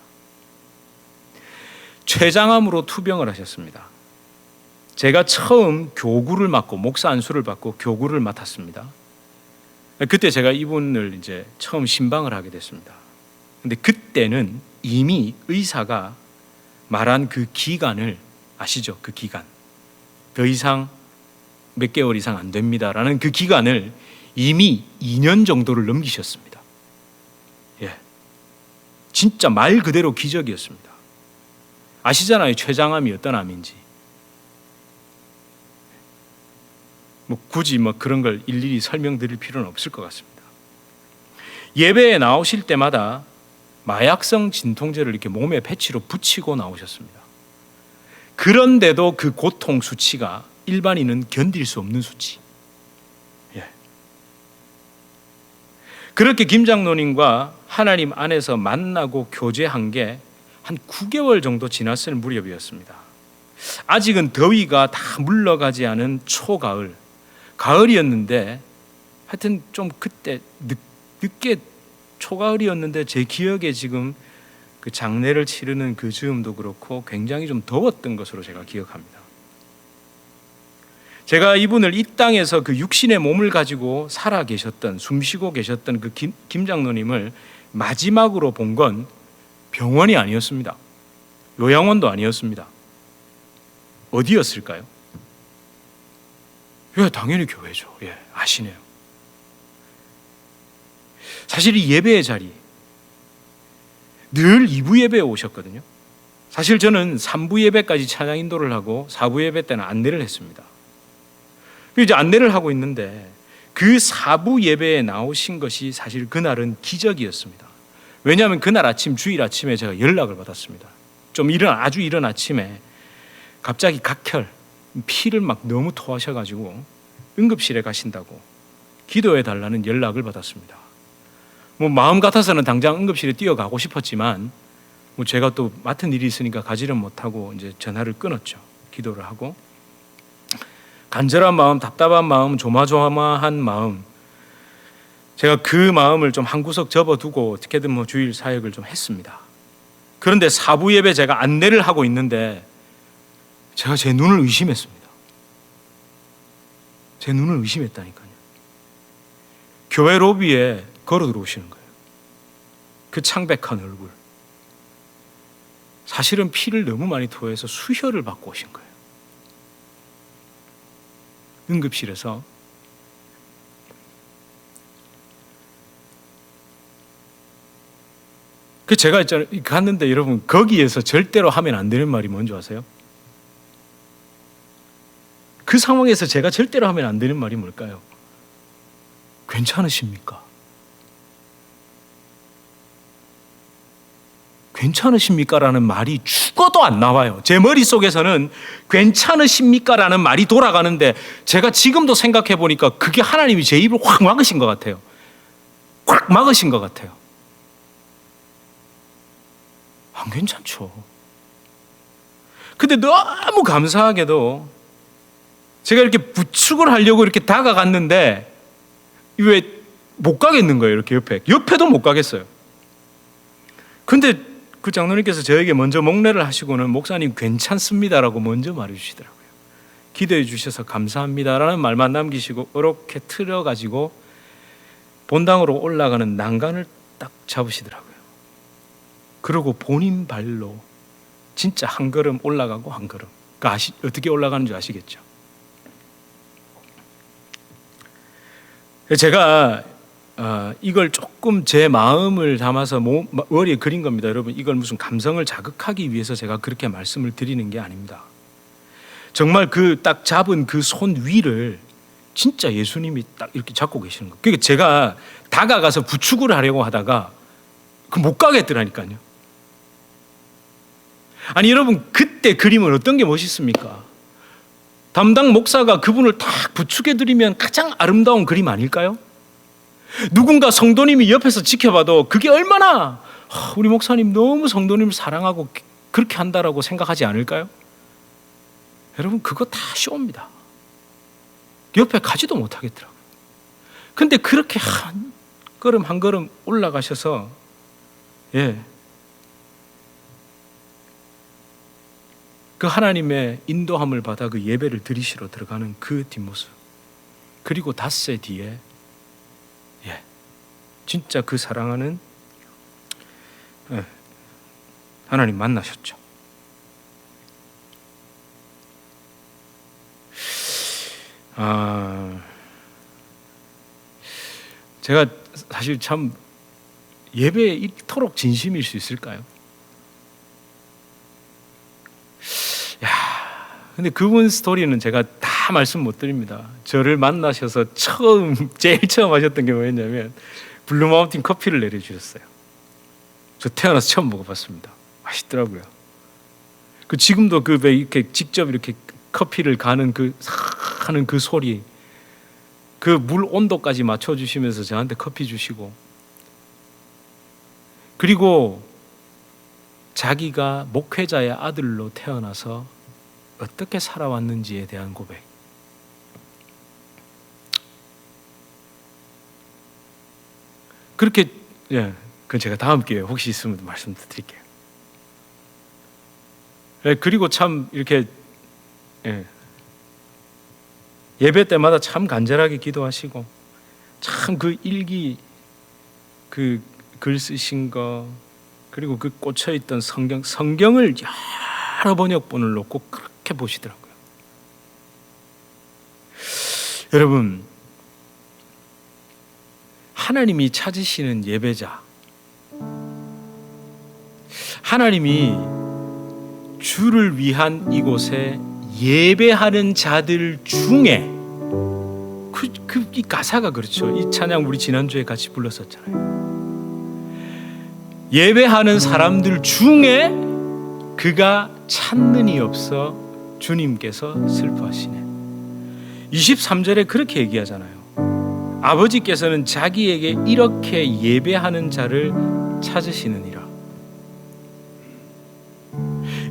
췌장암으로 투병을 하셨습니다. 제가 처음 교구를 맡고 목사 안수를 받고 교구를 맡았습니다. 그때 제가 이분을 이제 처음 신방을 하게 됐습니다. 근데 그때는 이미 의사가 말한 그 기간을 아시죠? 그 기간. 더 이상 몇 개월 이상 안 됩니다라는 그 기간을 이미 2년 정도를 넘기셨습니다. 예. 진짜 말 그대로 기적이었습니다. 아시잖아요. 췌장암이 어떤 암인지. 굳이 그런 걸 일일이 설명드릴 필요는 없을 것 같습니다. 예배에 나오실 때마다 마약성 진통제를 이렇게 몸에 패치로 붙이고 나오셨습니다. 그런데도 그 고통 수치가 일반인은 견딜 수 없는 수치. 예. 그렇게 김 장로님과 하나님 안에서 만나고 교제한 게 한 9개월 정도 지났을 무렵이었습니다. 아직은 더위가 다 물러가지 않은 초가을, 가을이었는데 하여튼 좀 그때 늦게 초가을이었는데 제 기억에 지금 그 장례를 치르는 그 즈음도 그렇고 굉장히 좀 더웠던 것으로 제가 기억합니다. 제가 이분을 이 땅에서 그 육신의 몸을 가지고 살아 계셨던, 숨쉬고 계셨던 그 김 장로님을 마지막으로 본 건 병원이 아니었습니다. 요양원도 아니었습니다. 어디였을까요? 예, 당연히 교회죠. 예, 아시네요. 사실 이 예배의 자리, 늘 2부 예배에 오셨거든요. 사실 저는 3부 예배까지 찬양 인도를 하고 4부 예배 때는 안내를 했습니다. 이제 안내를 하고 있는데 그 4부 예배에 나오신 것이 사실 그날은 기적이었습니다. 왜냐하면 그날 아침, 주일 아침에 제가 연락을 받았습니다. 아주 이른 아침에 갑자기 각혈, 피를 막 너무 토하셔가지고 응급실에 가신다고 기도해 달라는 연락을 받았습니다. 마음 같아서는 당장 응급실에 뛰어가고 싶었지만 제가 또 맡은 일이 있으니까 가지를 못하고 이제 전화를 끊었죠. 기도를 하고 간절한 마음, 답답한 마음, 조마조마한 마음, 제가 그 마음을 좀 한 구석 접어두고 어떻게든 주일 사역을 좀 했습니다. 그런데 4부 예배 제가 안내를 하고 있는데 제가 제 눈을 의심했습니다. 제 눈을 의심했다니까요. 교회 로비에 걸어 들어오시는 거예요. 그 창백한 얼굴. 사실은 피를 너무 많이 토해서 수혈을 받고 오신 거예요. 응급실에서. 제가 갔는데 여러분, 거기에서 절대로 하면 안 되는 말이 뭔지 아세요? 그 상황에서 제가 절대로 하면 안 되는 말이 뭘까요? 괜찮으십니까? 괜찮으십니까? 라는 말이 죽어도 안 나와요. 제 머릿속에서는 괜찮으십니까? 라는 말이 돌아가는데 제가 지금도 생각해 보니까 그게 하나님이 제 입을 확 막으신 것 같아요. 확 막으신 것 같아요. 안 괜찮죠. 근데 너무 감사하게도 제가 이렇게 부축을 하려고 이렇게 다가갔는데 왜 못 가겠는 거예요. 이렇게 옆에도 못 가겠어요. 근데 그 장로님께서 저에게 먼저 목례를 하시고는 목사님 괜찮습니다라고 먼저 말해 주시더라고요. 기도해 주셔서 감사합니다라는 말만 남기시고 이렇게 틀어가지고 본당으로 올라가는 난간을 딱 잡으시더라고요. 그리고 본인 발로 진짜 한 걸음 올라가고 한 걸음. 어떻게 올라가는 줄 아시겠죠? 제가 이걸 조금 제 마음을 담아서 머리에 그린 겁니다. 여러분, 이걸 무슨 감성을 자극하기 위해서 제가 그렇게 말씀을 드리는 게 아닙니다. 정말 그 딱 잡은 그 손 위를 진짜 예수님이 딱 이렇게 잡고 계시는 거예요. 그러니까 제가 다가가서 부축을 하려고 하다가 못 가겠더라니까요. 아니 여러분, 그때 그림은 어떤 게 멋있습니까? 담당 목사가 그분을 딱 부축해드리면 가장 아름다운 그림 아닐까요? 누군가 성도님이 옆에서 지켜봐도 그게 얼마나 우리 목사님 너무 성도님을 사랑하고 그렇게 한다라고 생각하지 않을까요? 여러분, 그거 다 쇼입니다. 옆에 가지도 못하겠더라고요. 근데 그렇게 한 걸음 한 걸음 올라가셔서 그 하나님의 인도함을 받아 그 예배를 드리시러 들어가는 그 뒷모습, 그리고 닷새 뒤에 진짜 그 사랑하는 하나님 만나셨죠. 제가 사실 참 예배에 이토록 진심일 수 있을까요? 근데 그분 스토리는 제가 다 말씀 못 드립니다. 저를 만나셔서 제일 처음 하셨던 게 뭐였냐면 블루마운틴 커피를 내려주셨어요. 저 태어나서 처음 먹어봤습니다. 맛있더라고요. 지금도 이렇게 직접 이렇게 커피를 가는 하는 그 소리, 그 물 온도까지 맞춰주시면서 저한테 커피 주시고, 그리고 자기가 목회자의 아들로 태어나서 어떻게 살아왔는지에 대한 고백. 그렇게, 그건 제가 다음 기회에 혹시 있으면 말씀드릴게요. 그리고 참 이렇게 예배 때마다 참 간절하게 기도하시고, 참 그 일기, 그 글 쓰신 거, 그리고 그 꽂혀있던 성경을 여러 번역본을 놓고 그렇게 보시더라고요. 여러분, 하나님이 찾으시는 예배자, 하나님이 주를 위한 이곳에 예배하는 자들 중에 이 가사가 그렇죠. 이 찬양 우리 지난주에 같이 불렀었잖아요. 예배하는 사람들 중에 그가 찾는이 없어 주님께서 슬퍼하시네. 23절에 그렇게 얘기하잖아요. 아버지께서는 자기에게 이렇게 예배하는 자를 찾으시느니라.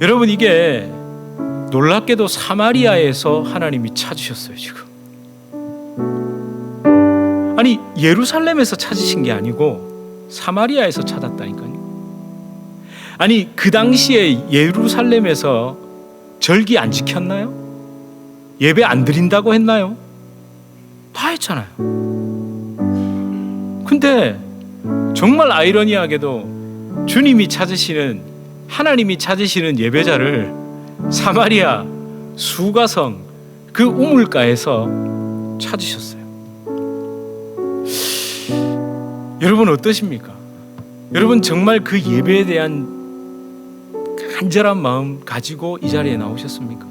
여러분, 이게 놀랍게도 사마리아에서 하나님이 찾으셨어요. 지금 아니, 예루살렘에서 찾으신 게 아니고 사마리아에서 찾았다니까요. 아니, 그 당시에 예루살렘에서 절기 안 지켰나요? 예배 안 드린다고 했나요? 다 했잖아요. 근데 정말 아이러니하게도 하나님이 찾으시는 예배자를 사마리아 수가성 그 우물가에서 찾으셨어요. 여러분 어떠십니까? 여러분 정말 그 예배에 대한 간절한 마음 가지고 이 자리에 나오셨습니까?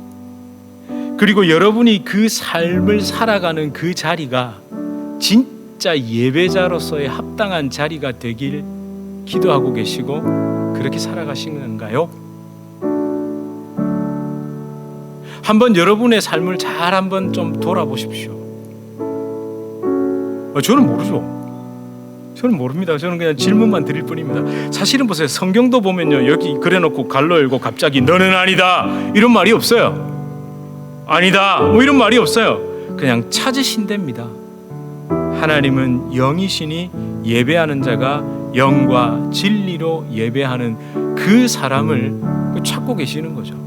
그리고 여러분이 그 삶을 살아가는 그 자리가 진짜 예배자로서의 합당한 자리가 되길 기도하고 계시고 그렇게 살아가시는가요? 한번 여러분의 삶을 잘 한번 좀 돌아보십시오. 저는 모르죠. 저는 모릅니다. 저는 그냥 질문만 드릴 뿐입니다. 사실은 보세요. 성경도 보면요, 여기 그래놓고 갈로 열고 갑자기 너는 아니다 이런 말이 없어요. 아니다 뭐 이런 말이 없어요. 그냥 찾으신답니다. 하나님은 영이시니 예배하는 자가 영과 진리로 예배하는 그 사람을 찾고 계시는 거죠.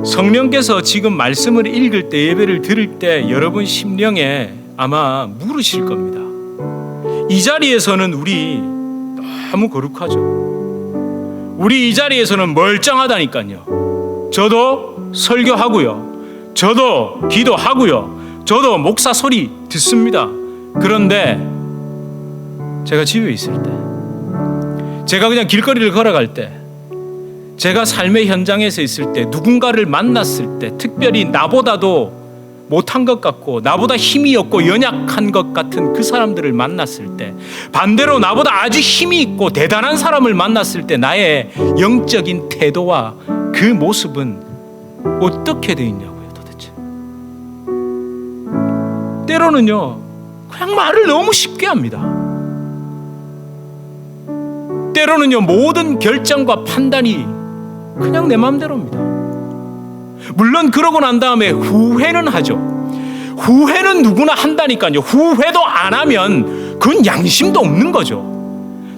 성령께서 지금 말씀을 읽을 때, 예배를 들을 때 여러분 심령에 아마 물으실 겁니다. 이 자리에서는 우리 너무 거룩하죠. 우리 이 자리에서는 멀쩡하다니까요. 저도 설교하고요, 저도 기도하고요, 저도 목사 소리 듣습니다. 그런데 제가 집에 있을 때, 제가 그냥 길거리를 걸어갈 때, 제가 삶의 현장에서 있을 때, 누군가를 만났을 때, 특별히 나보다도 못한 것 같고 나보다 힘이 없고 연약한 것 같은 그 사람들을 만났을 때, 반대로 나보다 아주 힘이 있고 대단한 사람을 만났을 때 나의 영적인 태도와 그 모습은 어떻게 되어 있냐고요, 도대체. 때로는요 그냥 말을 너무 쉽게 합니다. 때로는요 모든 결정과 판단이 그냥 내 마음대로입니다. 물론 그러고 난 다음에 후회는 하죠. 후회는 누구나 한다니까요. 후회도 안 하면 그건 양심도 없는 거죠.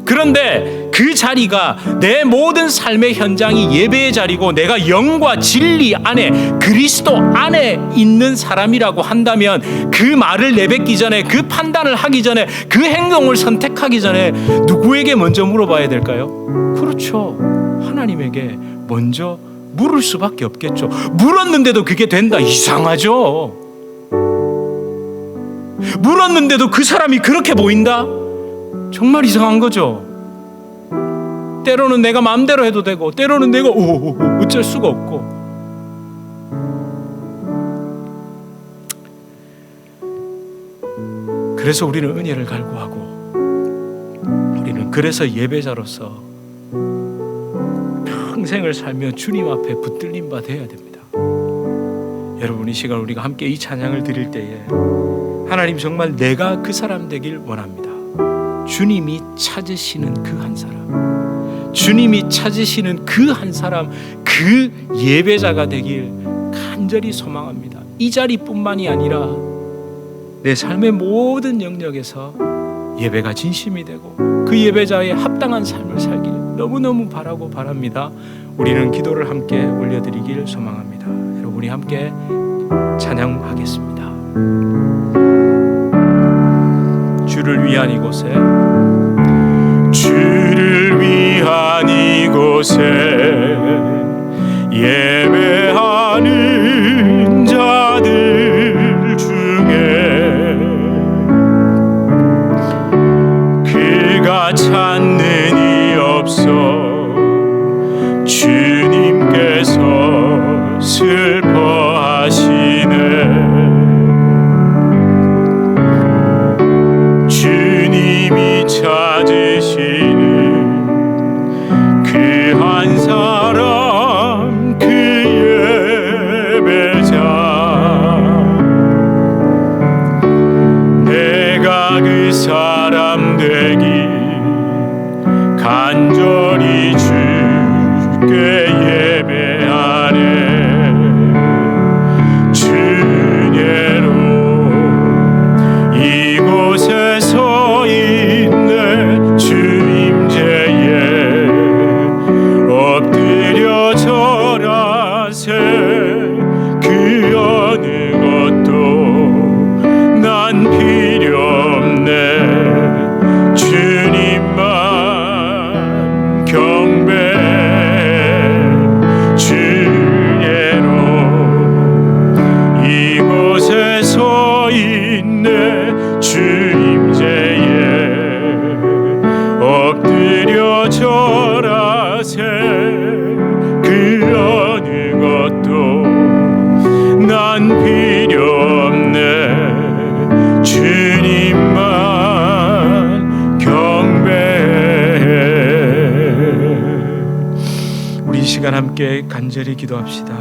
그런데 그 자리가 내 모든 삶의 현장이 예배의 자리고 내가 영과 진리 안에 그리스도 안에 있는 사람이라고 한다면 그 말을 내뱉기 전에 그 판단을 하기 전에 그 행동을 선택하기 전에 누구에게 먼저 물어봐야 될까요? 그렇죠. 하나님에게 먼저 물을 수밖에 없겠죠. 물었는데도 그게 된다. 이상하죠. 물었는데도 그 사람이 그렇게 보인다? 정말 이상한 거죠. 때로는 내가 마음대로 해도 되고 때로는 내가 어쩔 수가 없고. 그래서 우리는 은혜를 갈구하고 우리는 그래서 예배자로서 평생을 살며 주님 앞에 붙들림 바 되어야 됩니다. 여러분, 이 시간 우리가 함께 이 찬양을 드릴 때에 하나님 정말 내가 그 사람 되길 원합니다. 주님이 찾으시는 그 한 사람, 주님이 찾으시는 그 한 사람, 그 예배자가 되길 간절히 소망합니다. 이 자리뿐만이 아니라 내 삶의 모든 영역에서 예배가 진심이 되고 그 예배자의 합당한 삶을 살길 너무너무 바라고 바랍니다. 우리는 기도를 함께 올려드리길 소망합니다. 여러분, 우리 함께 찬양하겠습니다. 주를 위한 이곳에, 주를 위한 이곳에 예배하는 자들 중에 그가 찾는 이 없어 주님께서 슬퍼하시네. 주님이 찾으시는 그 한 사람, 그 예배자, 내가 그 사람 되기 간절히 주께 예배하네. 주께로 이곳에 서 있네. 주 임재에 엎드려 절하세. 그 어느 것도 난 필요 없네. 주님만 경배. 주께로 이곳에 서 있네. 주 임재에 엎드려 절하세. 그 어느 것도 난 필요 없네. 주님만 경배해. 우리 이 시간 함께 간절히 기도합시다.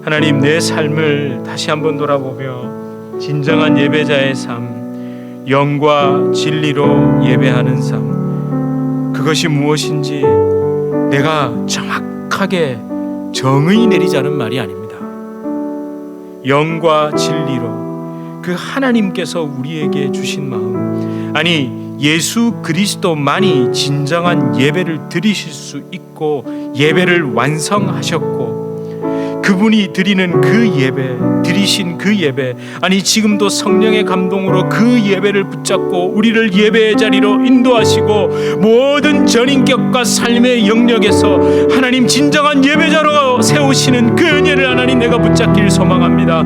하나님, 내 삶을 다시 한번 돌아보며 진정한 예배자의 삶, 영과 진리로 예배하는 삶, 그것이 무엇인지 내가 정확하게 정의 내리자는 말이 아닙니다. 영과 진리로 그 하나님께서 우리에게 주신 마음, 아니 예수 그리스도만이 진정한 예배를 드리실 수 있고 예배를 완성하셨고 그분이 드리는 그 예배, 드리신 그 예배, 아니 지금도 성령의 감동으로 그 예배를 붙잡고 우리를 예배의 자리로 인도하시고 모든 전인격과 삶의 영역에서 하나님 진정한 예배자로 세우시는 그 은혜를 하나님 내가 붙잡길 소망합니다.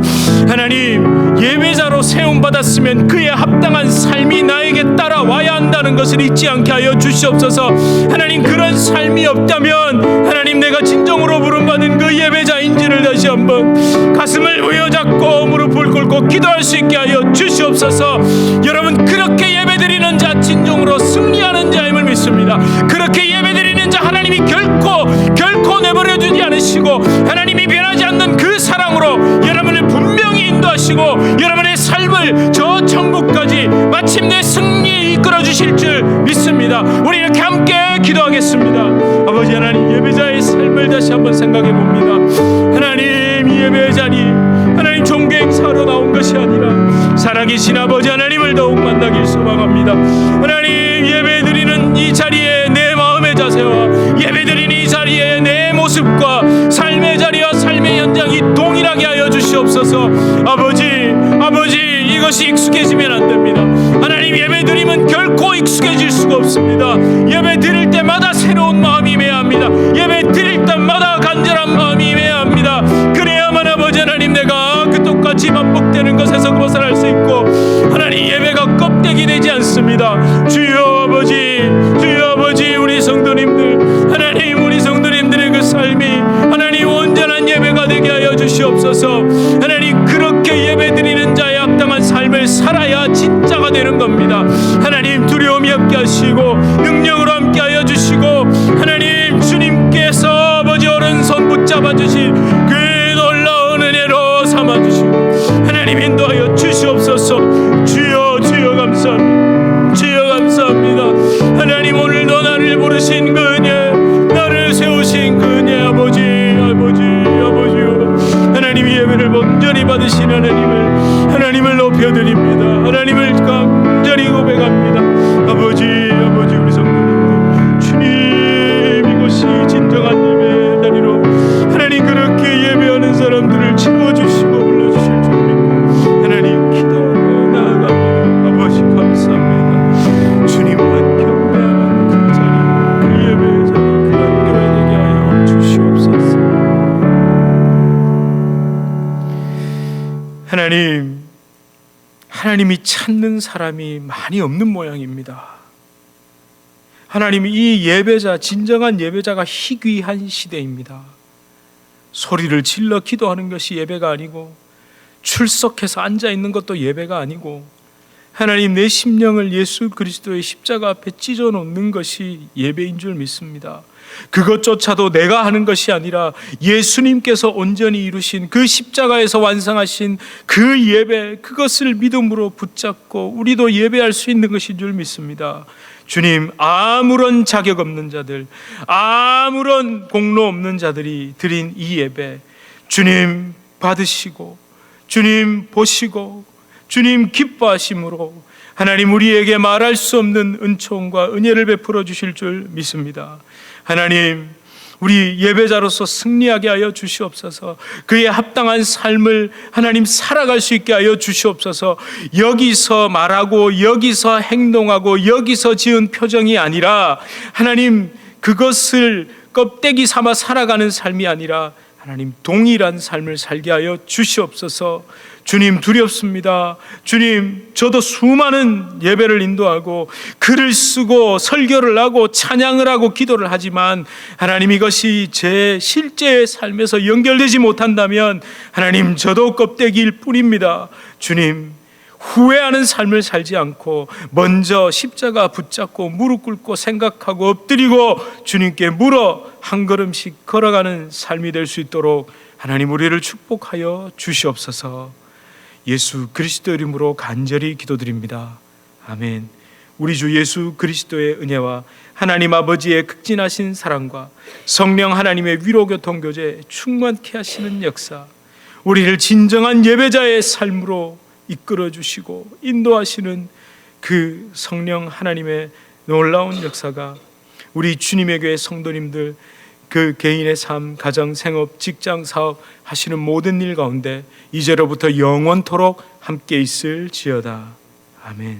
하나님, 예배자로 세움받았으면 그에 합당한 삶이 나에게 따라와야 한다는 것을 잊지 않게 하여 주시옵소서. 하나님, 그런 삶이 없다면 하나님 내가 진정으로 부름받은 그 예배자인지를 다시 한번 가슴을 부여잡고 무릎을 꿇고 기도할 수 있게 하여 주시옵소서. 여러분, 그렇게 예배드리는 자 진정으로 승리하는 자임을 믿습니다. 그렇게 예배드리는 자 하나님이 결코 내버려두지 않으시고 하나님이 변하지 않는 그 사랑으로 여러분을 분명히 인도하시고 여러분의 삶을 저 천국까지 마침내 승리에 이끌어 주실 줄 믿습니다. 우리 이렇게 함께 기도하겠습니다. 아버지 하나님, 예배자의 삶을 다시 한번 생각해 봅니다. 하나님, 예배의 자리 하나님 종교 행사로 나온 것이 아니라 살아계신 아버지 하나님을 더욱 만나길 소망합니다. 하나님, 예배드리는 이 모습과 삶의 자리와 삶의 현장이 동일하게 하여 주시옵소서. 아버지 이것이 익숙해지면 안 됩니다. 하나님, 예배 드리면 결코 익숙해질 수가 없습니다. 예배 드릴 때마다 새로운 마음이 임해야 합니다. 예배 드릴 때마다 간절한 마음이 임해야 합니다. 그래야만 아버지 하나님, 내가 그 똑같이 반복되는 것에서 벗어날 수 있고 하나님, 예배가 껍데기 되지 않습니다. 주여 아버지, 우리 성도님들, 하나님, 우리 성도님들의 그 삶이 하나님 온전한 예배가 되게 하여 주시옵소서. 하나님, 그렇게 예배 드리는 자의 합당한 삶을 살아야 진짜가 되는 겁니다. 하나님, 두려움이 없게 하시고 능력으로 함께 하여 주시고 하나님, 주님께서 아버지 오른손 붙잡아 주신 그 놀라운 은혜로 삼아 주시고 하나님, 인도하여 주시옵소서. 주여 감사합니다. 주여 감사합니다. 하나님, 오늘도 나를 부르신 그 은혜, 나를 세우신 그 은혜, 아버지요, 하나님, 예배를 온전히 받으신 하나님을 높여드립니다. 하나님을 간절히 고백합니다. 아버지, 우리 성도님들, 주님, 이것이 진정한 예배의 자리로 하나님, 그렇게 예배하는 사람들을 채워주시고 불러주실 줄 믿고 하나님, 기도하고 나아갑니다. 아버지, 감사합니다. 주님만 경배하는 그 자리, 그 예배의 자리, 그런 교회 되게 하여 주시옵소서. 하나님이 찾는 사람이 많이 없는 모양입니다. 하나님, 이 예배자, 진정한 예배자가 희귀한 시대입니다. 소리를 질러 기도하는 것이 예배가 아니고, 출석해서 앉아 있는 것도 예배가 아니고, 하나님, 내 심령을 예수 그리스도의 십자가 앞에 찢어 놓는 것이 예배인 줄 믿습니다. 그것조차도 내가 하는 것이 아니라 예수님께서 온전히 이루신 그 십자가에서 완성하신 그 예배, 그것을 믿음으로 붙잡고 우리도 예배할 수 있는 것인 줄 믿습니다. 주님, 아무런 자격 없는 자들, 아무런 공로 없는 자들이 드린 이 예배, 주님 받으시고 주님 보시고 주님 기뻐하심으로 하나님, 우리에게 말할 수 없는 은총과 은혜를 베풀어 주실 줄 믿습니다. 하나님, 우리 예배자로서 승리하게 하여 주시옵소서. 그에 합당한 삶을 하나님 살아갈 수 있게 하여 주시옵소서. 여기서 말하고 여기서 행동하고 여기서 지은 표정이 아니라 하나님, 그것을 껍데기 삼아 살아가는 삶이 아니라 하나님, 동일한 삶을 살게 하여 주시옵소서. 주님, 두렵습니다. 주님, 저도 수많은 예배를 인도하고 글을 쓰고 설교를 하고 찬양을 하고 기도를 하지만 하나님, 이것이 제 실제의 삶에서 연결되지 못한다면 하나님, 저도 껍데기일 뿐입니다. 주님, 후회하는 삶을 살지 않고 먼저 십자가 붙잡고 무릎 꿇고 생각하고 엎드리고 주님께 물어 한 걸음씩 걸어가는 삶이 될 수 있도록 하나님, 우리를 축복하여 주시옵소서. 예수 그리스도 이름으로 간절히 기도드립니다. 아멘. 우리 주 예수 그리스도의 은혜와 하나님 아버지의 극진하신 사랑과 성령 하나님의 위로교통교제 충만케 하시는 역사, 우리를 진정한 예배자의 삶으로 이끌어 주시고 인도하시는 그 성령 하나님의 놀라운 역사가 우리 주님의 교회 성도님들, 그 개인의 삶, 가정, 생업, 직장, 사업 하시는 모든 일 가운데 이제로부터 영원토록 함께 있을지어다. 아멘.